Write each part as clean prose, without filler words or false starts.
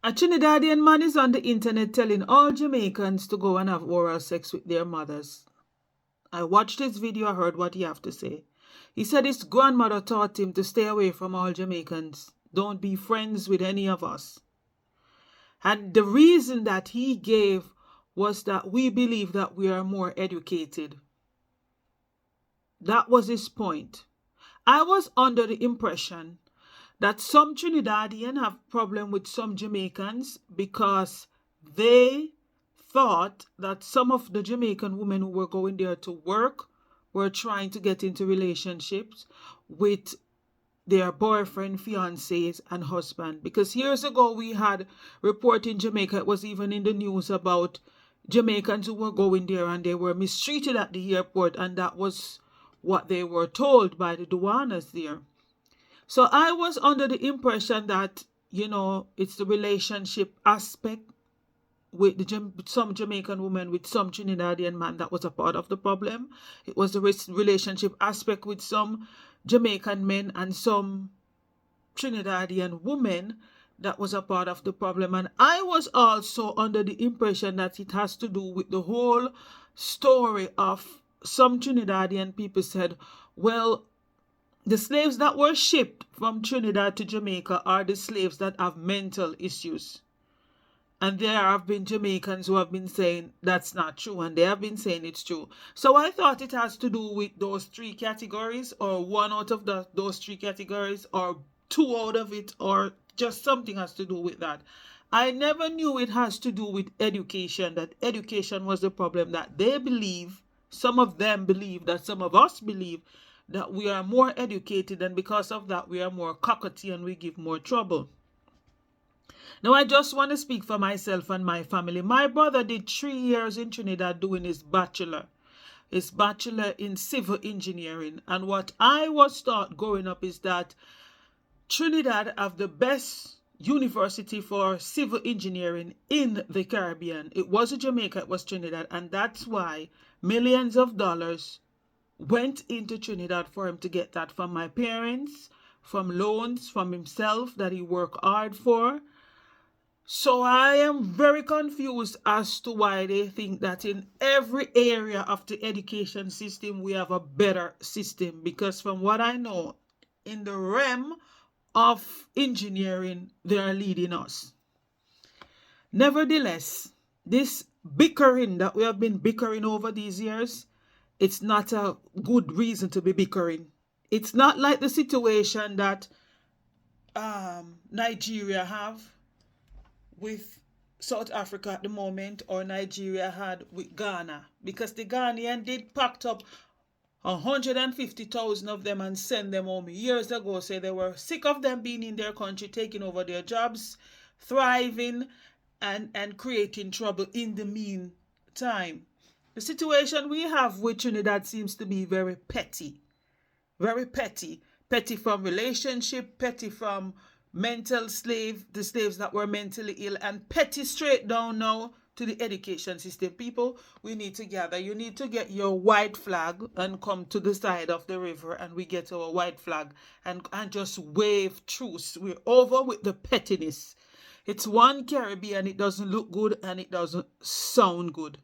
A Trinidadian man is on the internet telling all Jamaicans to go and have oral sex with their mothers. I watched his video, I heard what he have to say. He said his grandmother taught him to stay away from all Jamaicans. Don't be friends with any of us. And the reason that he gave was that we believe that we are more educated. That was his point. I was under the impression that some Trinidadian have problem with some Jamaicans because they thought that some of the Jamaican women who were going there to work were trying to get into relationships with their boyfriend, fiancés, and husband. Because years ago we had report in Jamaica, it was even in the news about Jamaicans who were going there and they were mistreated at the airport, and that was what they were told by the duanas there. So I was under the impression that, it's the relationship aspect with some Jamaican women with some Trinidadian man that was a part of the problem. It was the relationship aspect with some Jamaican men and some Trinidadian women that was a part of the problem. And I was also under the impression that it has to do with the whole story of some Trinidadian people said, well, the slaves that were shipped from Trinidad to Jamaica are the slaves that have mental issues. And there have been Jamaicans who have been saying that's not true, and they have been saying it's true. So I thought it has to do with those three categories, or one out of those three categories, or two out of it, or just something has to do with that. I never knew it has to do with education, that education was the problem, that they believe, some of them believe, that some of us believe, that we are more educated, and because of that we are more cockatoo and we give more trouble. Now, I just want to speak for myself and my family. My brother did 3 years in Trinidad doing his bachelor in civil engineering. And what I was taught growing up is that Trinidad have the best university for civil engineering in the Caribbean. It wasn't Jamaica, it was Trinidad. And that's why millions of dollars went into Trinidad for him to get that, from my parents, from loans, from himself that he worked hard for. So I am very confused as to why they think that in every area of the education system we have a better system, because from what I know, in the realm of engineering, they are leading us. Nevertheless, this bickering that we have been bickering over these years, it's not a good reason to be bickering. It's not like the situation that Nigeria have with South Africa at the moment, or Nigeria had with Ghana, because the Ghanaian did packed up 150,000 of them and send them home years ago. Say they were sick of them being in their country, taking over their jobs, thriving, and creating trouble in the meantime. The situation we have with Trinidad seems to be very petty. Very petty. Petty from relationship, petty from mental slave, the slaves that were mentally ill, and petty straight down now to the education system. People, we need to gather. You need to get your white flag and come to the side of the river, and we get our white flag and just wave truce. We're over with the pettiness. It's one Caribbean, it doesn't look good and it doesn't sound good.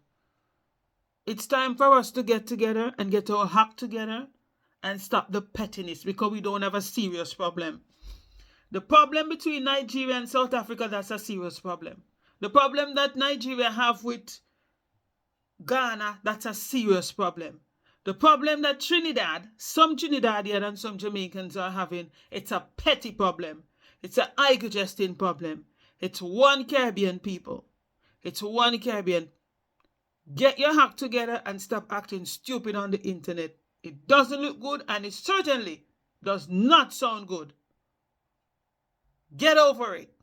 It's time for us to get together and get our act together and stop the pettiness, because we don't have a serious problem. The problem between Nigeria and South Africa, that's a serious problem. The problem that Nigeria have with Ghana, that's a serious problem. The problem that Trinidad, some Trinidadian and some Jamaicans are having, it's a petty problem. It's an eye-adjusting problem. It's one Caribbean, people. It's one Caribbean. Get your act together and stop acting stupid on the internet. It doesn't look good, and it certainly does not sound good. Get over it.